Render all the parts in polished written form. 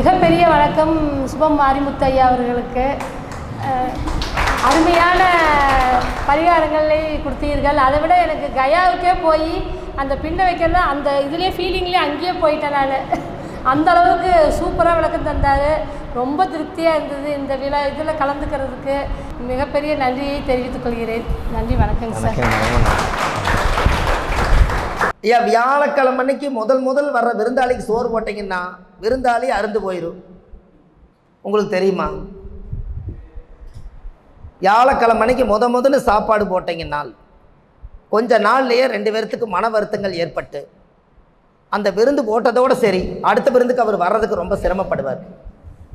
மிகப்பெரிய வணக்கம் சுபம் மாரிமுத்து ஐயா அவர்களுக்கு. அருமையான பரிகாரங்களை கொடுத்தீர்கள். அதை விட எனக்கு கயாவுக்கே போய் அந்த பின்ன வைக்கிறது அந்த இதுலேயே ஃபீலிங்லேயே அங்கேயே போயிட்டேன் நான். அந்த அளவுக்கு சூப்பராக விளக்கம் தந்தார். ரொம்ப திருப்தியாக இருந்தது. இந்த இதில் கலந்துக்கிறதுக்கு மிகப்பெரிய நன்றியை தெரிவித்துக் கொள்கிறேன். நன்றி, வணக்கங்க சார். ஐயா, வியாழக்கிழமை அன்னைக்கு முதல் வர்ற விருந்தாளிக்கு சோறு போட்டிங்கன்னா விருந்தாளி அருந்து போயிடும். உங்களுக்கு தெரியுமா? வியாழக்கிழமை அன்னைக்கு முதல்ல சாப்பாடு போட்டிங்கன்னால் கொஞ்ச நாள்லேயே 2 பேர்த்துக்கு மன வருத்தங்கள் ஏற்பட்டு அந்த விருந்து போட்டதோடு சரி, அடுத்த விருந்துக்கு அவர் வர்றதுக்கு ரொம்ப சிரமப்படுவார்.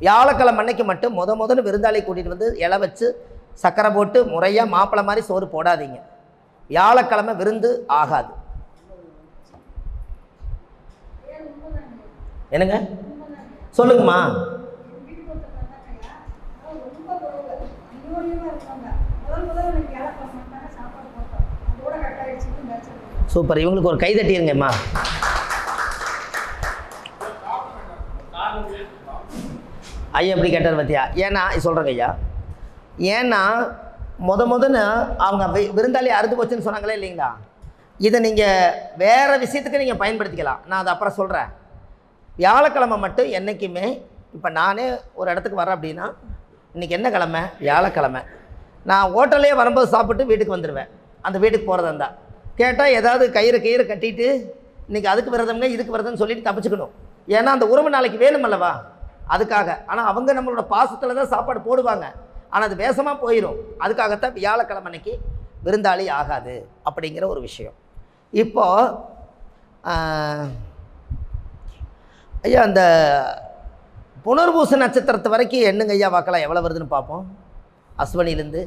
வியாழக்கிழமை அன்னைக்கு மட்டும் முதல்ல விருந்தாளி கூட்டிகிட்டு வந்து இலை வச்சு சக்கரை போட்டு முறையாக மாப்பிள்ளை மாதிரி சோறு போடாதீங்க. வியாழக்கிழமை விருந்து ஆகாது. என்னங்க சொல்லுங்கம்மா. சூப்பர், இவங்களுக்கு ஒரு கை தட்டிருங்கம்மா. ஐயா எப்படி கேட்டார் பார்த்தியா? ஏன்னா சொல்கிறேங்க ஐயா, ஏன்னா முதல்ல அவங்க விருந்தாளி அறுத்து போச்சுன்னு சொன்னாங்களே இல்லைங்களா, இதை நீங்கள் வேறு விஷயத்துக்கு நீங்கள் பயன்படுத்திக்கலாம். நான் அதை அப்புறம் சொல்கிறேன். வியாழக்கிழமை மட்டும் என்றைக்குமே, இப்போ நானே ஒரு இடத்துக்கு வரேன் அப்படின்னா, இன்றைக்கி என்ன கிழமை? வியாழக்கிழமை. நான் ஹோட்டல்லே வரும்போது சாப்பிட்டு வீட்டுக்கு வந்துடுவேன். அந்த வீட்டுக்கு போகிறதா இருந்தால் கேட்டால் ஏதாவது கயிறு கட்டிட்டு இன்றைக்கி அதுக்கு விரதம்ங்க இதுக்கு விரதம்னு சொல்லிட்டு தப்பிச்சுக்கணும். ஏன்னா அந்த உறவு நாளைக்கு வேணும் அல்லவா, அதுக்காக. ஆனால் அவங்க நம்மளோட பாசத்தில் தான் சாப்பாடு போடுவாங்க, ஆனால் அது வேஷமாக போயிடும். அதுக்காகத்தான் வியாழக்கிழமை அன்னைக்கு விருந்தாளி ஆகாது அப்படிங்கிற ஒரு விஷயம். இப்போது ஐயா, அந்த புனர்பூச நட்சத்திரத்து வரைக்கும் எண்ணுங்க ஐயா, வாக்கலாம் எவ்வளோ வருதுன்னு பார்ப்போம். அஸ்வினிலேருந்து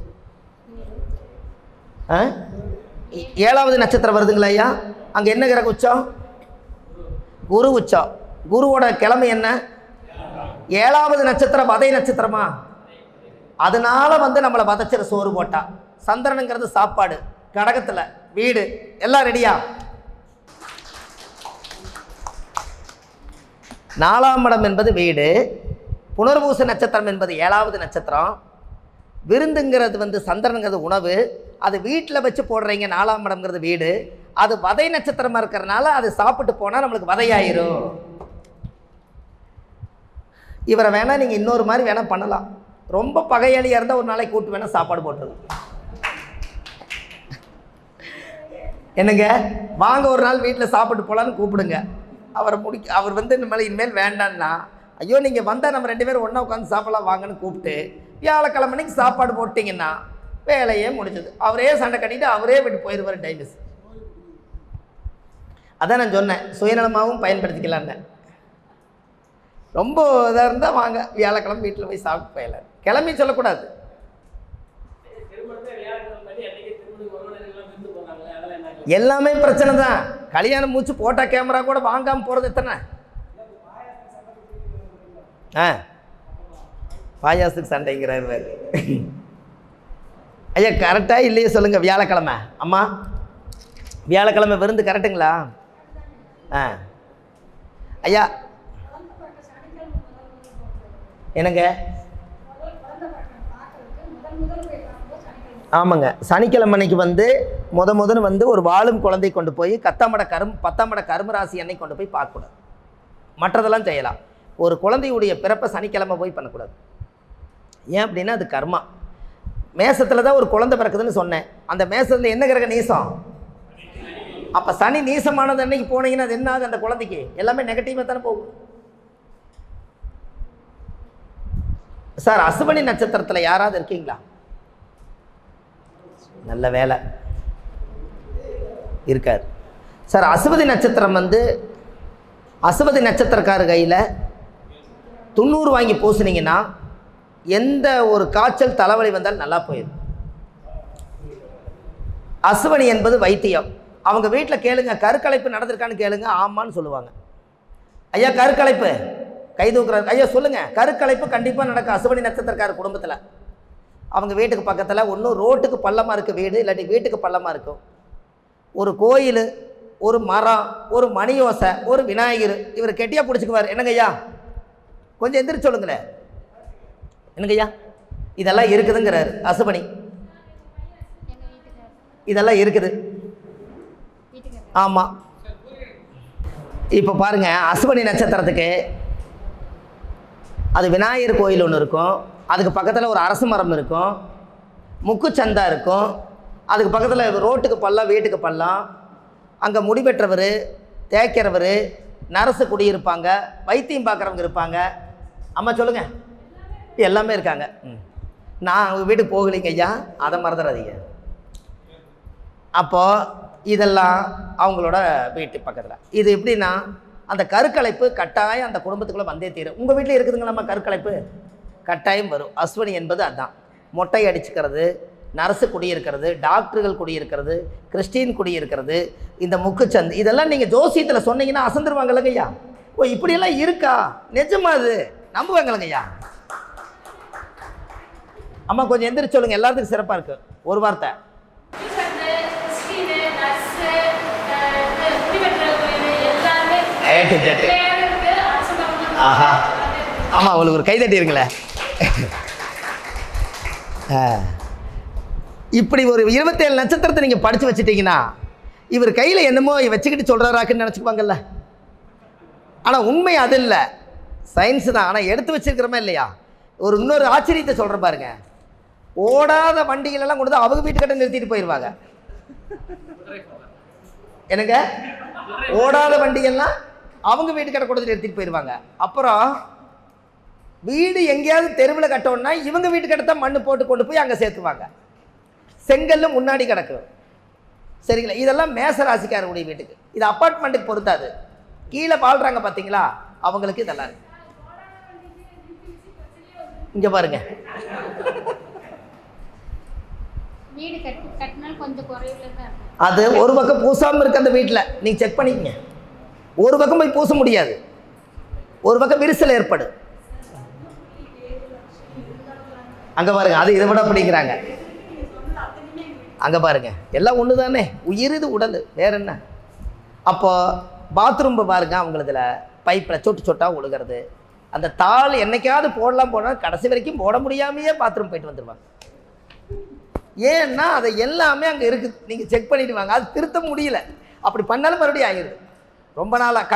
7வது நட்சத்திரம் வருதுங்களா ஐயா? அங்கே என்ன கிரக உச்சம்? குரு உச்சம். குருவோட கிழமை என்ன? 7வது நட்சத்திரம் வதை நட்சத்திரமா? அதனால நம்மளை வதச்சிட சோறு போட்டா. சந்திரனுங்கிறது சாப்பாடு, கடகத்தில் வீடு, எல்லாம் ரெடியா? 4ஆம் இடம் என்பது வீடு, புனர்பூச நட்சத்திரம் என்பது 7வது நட்சத்திரம், விருந்துங்கிறது சந்திரனுங்கிறது உணவு, அது வீட்டில் வச்சு போடுறீங்க. 4ஆம் இடம்ங்கிறது வீடு, அது வதை நட்சத்திரமாக இருக்கிறனால அது சாப்பிட்டு போனால் நம்மளுக்கு வதையாயிரும். இவரை வேணால் நீங்கள் இன்னொரு மாதிரி வேணால் பண்ணலாம். ரொம்ப பகையாளியாக இருந்தால் ஒரு நாளைக்கு கூட்டு வேணால் சாப்பாடு போட்டுருது. என்னங்க, வாங்க ஒரு நாள் வீட்டில் சாப்பிட்டு போகலான்னு கூப்பிடுங்க. அவர் இனிமேல் வேண்டான்னா, ஐயோ நீங்கள் வந்தால் நம்ம 2 பேரும் ஒன்றா உட்காந்து சாப்பிடலாம் வாங்கன்னு கூப்பிட்டு வியாழக்கிழமை அன்னைக்கு சாப்பாடு போட்டிங்கன்னா வேலையே முடிஞ்சது. அவரே சண்டை கட்டிட்டு அவரே விட்டு போயிடுவார் டைவர்ஸ். அதான் நான் சொன்னேன், சுயநலமாகவும் பயன்படுத்திக்கலான்னு. ரொம்ப இதாக இருந்தால் வாங்க வியாழக்கிழமை வீட்டில் போய் சாப்பிட்டு போயிடலாம். கிளம்பி சொல்லக்கூடாது. எல்லாமே பிரச்சனை தான். கல்யாணம் மூச்சு போட்டால் கேமரா கூட வாங்காமல் போகிறது எத்தனை? பாயாசத்துக்கு சண்டைங்கிறாரு ஐயா. கரெக்டாக இல்லையே சொல்லுங்கள். வியாழக்கிழமை அம்மா, வியாழக்கிழமை விருந்து கரெக்டுங்களா? ஐயா என்னங்க? ஆமாங்க, சனிக்கிழமை அன்னைக்கு முதல்ல ஒரு வாழும் குழந்தை கொண்டு போய் 10ஆம் இட கர்மராசி அன்னைக்கு கொண்டு போய் பார்க்கக்கூடாது. மற்றதெல்லாம் செய்யலாம். ஒரு குழந்தையுடைய பிறப்பை சனிக்கிழமை போய் பண்ணக்கூடாது. ஏன் அப்படின்னா அது கர்மா. மேசத்தில் தான் ஒரு குழந்தை பிறக்குதுன்னு சொன்னேன். அந்த மேசத்தில் என்ன கிரக நீசம்? அப்போ சனி நீசமானது அன்னைக்கு போனீங்கன்னா அது என்ன ஆகுது? அந்த குழந்தைக்கு எல்லாமே நெகட்டிவாக தானே போகும். சார், அசுவனி நட்சத்திரத்தில் யாராவது இருக்கீங்களா? நல்ல வேலை இருக்கார் சார். அசுவதி நட்சத்திரம் அசுவதி நட்சத்திரக்கார கையில் 90 வாங்கி பூசினீங்கன்னா எந்த ஒரு காய்ச்சல் தலைவலி வந்தாலும் நல்லா போயிடும். அசுவனி என்பது வைத்தியம். அவங்க வீட்டில் கேளுங்க, கருக்கலைப்பு நடந்திருக்கான்னு கேளுங்க, ஆமான்னு சொல்லுவாங்க. ஐயா கருக்கலைப்பு கை தூக்குறாரு ஐயா சொல்லுங்கள். கருக்கலைப்பு கண்டிப்பாக நடக்கும் அசுவனி நட்சத்திரக்கார குடும்பத்தில். அவங்க வீட்டுக்கு பக்கத்தில் ஒன்றும் ரோட்டுக்கு பள்ளமாக இருக்குது வீடு, இல்லாட்டி வீட்டுக்கு பள்ளமாக இருக்கும். ஒரு கோயில், ஒரு மரம், ஒரு மணியோசை, ஒரு விநாயகர், இவர் கெட்டியாக பிடிச்சிக்குவார். என்னங்க ஐயா கொஞ்சம் எந்திரிச்சு சொல்லுங்களேன். என்னங்கய்யா இதெல்லாம் இருக்குதுங்கிறாரு அசுபனி. இதெல்லாம் இருக்குது. ஆமாம். இப்போ பாருங்க, அசுபனி நட்சத்திரத்துக்கு அது விநாயகர் கோயில் ஒன்று இருக்கும், அதுக்கு பக்கத்தில் ஒரு அரச மரம் இருக்கும், முக்குச்சந்தா இருக்கும், அதுக்கு பக்கத்தில் ரோட்டுக்கு பள்ளம் வீட்டுக்கு பள்ளம், அங்கே முடிவெற்றவர் தேய்க்கிறவர் நரசு குடியிருப்பாங்க, வைத்தியம் பார்க்குறவங்க இருப்பாங்க. அம்மா சொல்லுங்கள், எல்லாமே இருக்காங்க. நான் அவங்க வீட்டுக்கு போகலைங்க ஐயா, அதை மறந்துடாதீங்க. அப்போது இதெல்லாம் அவங்களோட வீட்டு பக்கத்தில். இது எப்படின்னா அந்த கருக்கலைப்பு கட்டாயம் அந்த குடும்பத்துக்குள்ளே வந்தே தீரும். உங்கள் வீட்டில் இருக்குதுங்களாம்மா கருக்கலைப்பு? கட்டாயம் வரும். அஸ்வினி என்பது அதுதான். மொட்டை அடிச்சுக்கிறது, நர்ஸு குடியிருக்கிறது, டாக்டர்கள் குடியிருக்கிறது, கிறிஸ்டின் குடியிருக்கிறது, இந்த முக்குச்சந்து, இதெல்லாம் நீங்கள் ஜோசியத்தில் சொன்னீங்கன்னா அசந்துருவாங்கல்லங்க ஐயா. ஓ இப்படியெல்லாம் இருக்கா, நிஜமா அது நம்புவாங்கல்லங்க ஐயா. அம்மா கொஞ்சம் எந்திரிச்சு சொல்லுங்கள், எல்லாத்துக்கும் சிறப்பாக இருக்குது. ஒரு வார்த்தை. ஆஹா, ஆமாம், உங்களுக்கு ஒரு கைதட்டி இருக்குல்ல. இப்படி ஒரு 27 நட்சத்திரத்தை நீங்கள் படித்து வச்சுட்டீங்கன்னா இவர் கையில் என்னமோ வச்சுக்கிட்டு சொல்கிறாராக்குன்னு நினச்சிக்குவாங்கல்ல. ஆனால் உண்மை அது இல்லை, சயின்ஸு தான். ஆனால் எடுத்து வச்சுருக்கிறோமா இல்லையா? ஒரு இன்னொரு ஆச்சரியத்தை சொல்கிற பாருங்க, ஓடாத வண்டிகளெல்லாம் கொண்டு வந்து அவங்க வீட்டுக்கிட்ட நிறுத்திட்டு போயிடுவாங்க. எனக்கு ஓடாத வண்டிகள்லாம் அவங்க வீட்டுக்கிட்ட கொண்டு வந்து நிறுத்திட்டு போயிடுவாங்க. அப்புறம் வீடு எங்கேயாவது தெருவில் கட்டணும்னா இவங்க வீட்டுக்கிட்ட தான் மண்ணு போட்டு கொண்டு போய் அங்கே சேர்த்துவாங்க. செங்கல்லு முன்னாடி கிடக்கும். சரிங்களா? இதெல்லாம் மேசராசிக்காரருடைய வீட்டுக்கு. இது அப்பார்ட்மெண்ட்டுக்கு பொறுத்தாது. கீழே வாழ்கிறாங்க பார்த்தீங்களா, அவங்களுக்கு இதெல்லாம் இருக்கு. இங்கே பாருங்க, வீடு கட்டினால் கொஞ்சம் குறைவுல தான் அது ஒரு பக்கம் பூசாமல் இருக்கு. அந்த வீட்டில் நீங்கள் செக் பண்ணிக்கங்க. ஒரு பக்கம் போய் பூச முடியாது, ஒரு பக்கம் விரிசல் ஏற்படும். அங்கே பாருங்க, அது இதை விட அப்படிங்கிறாங்க. அங்கே பாருங்க, எல்லாம் ஒன்று தானே, உயிர் இது உடல், வேற என்ன. அப்போ பாத்ரூம் பாருங்க, அவங்களதுல பைப்பில் சொட்டு சொட்டாக ஒழுகிறது. அந்த தாள் என்னைக்காவது போடலாம் போனால் கடைசி வரைக்கும் போட முடியாமையே பாத்ரூம் போயிட்டு வந்துடுவாங்க. ஏன்னா அதை எல்லாமே அங்கே இருக்குது, நீங்கள் செக் பண்ணிட்டு வாங்க. அது திருத்த முடியல, அப்படி பண்ணாலும் மறுபடியும் ஆகிடுது. ரொம்ப நாளாக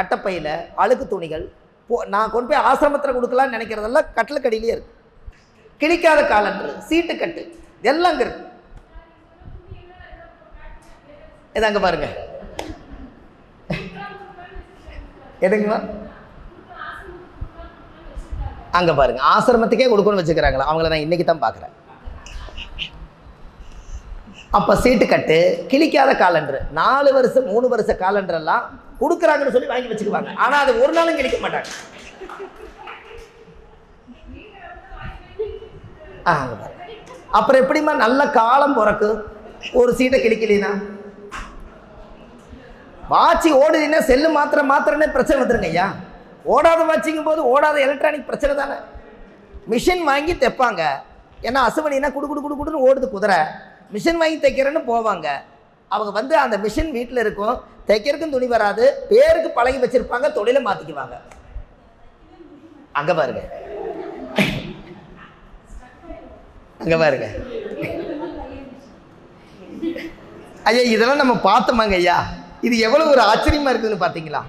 கட்டப்பையில் அழுக்கு துணிகள் நான் கொண்டு போய் ஆசிரமத்தில் கொடுக்கலான்னு நினைக்கிறதெல்லாம் கட்டிலுக்கடியிலே இருக்குது. கிழிக்காத காலண்டர், சீட்டு கட்டு, எல்லாம் அங்கே இருக்கு. இது அங்கே பாருங்க, எதுங்கம்மா அங்கே பாருங்க, ஆசிரமத்துக்கே கொடுக்கணும்னு வச்சுக்கிறாங்களா? அவங்கள நான் இன்னைக்கு தான் பார்க்குறேன். அப்போ சீட்டு கட்டு, கிழிக்காத காலண்டர், 4 வருஷம் 3 வருஷ காலண்டர் எல்லாம் கொடுக்குறாங்கன்னு சொல்லி வாங்கி வச்சுக்குவாங்க. ஆனால் அது ஒரு நாளும் கிழிக்க மாட்டாங்க. அப்புறம் எப்படிமா நல்ல காலம் பிறக்கு ஒரு சீட்டை கிழிக்கலினா? வாட்சி ஓடுதுன்னா செல்லு மாத்திரனே பிரச்சனை வந்துருங்க ஐயா. ஓடாத வாட்சிங்கும் போது ஓடாத எலக்ட்ரானிக் பிரச்சனை தானே. மிஷின் வாங்கி தைப்பாங்க, ஏன்னா அசுவனினா குடுன்னு ஓடுது குதிரை. மிஷின் வாங்கி தைக்கிறேன்னு போவாங்க. அவங்க வந்து அந்த மிஷின் வீட்டில் இருக்கும், தைக்கிறதுக்கும் துணி வராது, பேருக்கு பழகி வச்சிருப்பாங்க, தொழிலை மாற்றிக்குவாங்க. அங்கே பாருங்க, அங்கே பாருங்க ஐயா, இதெல்லாம் நம்ம பார்த்தோமாங்க ஐயா. இது எவ்வளோ ஒரு ஆச்சரியமாக இருக்குதுன்னு பார்த்தீங்களா?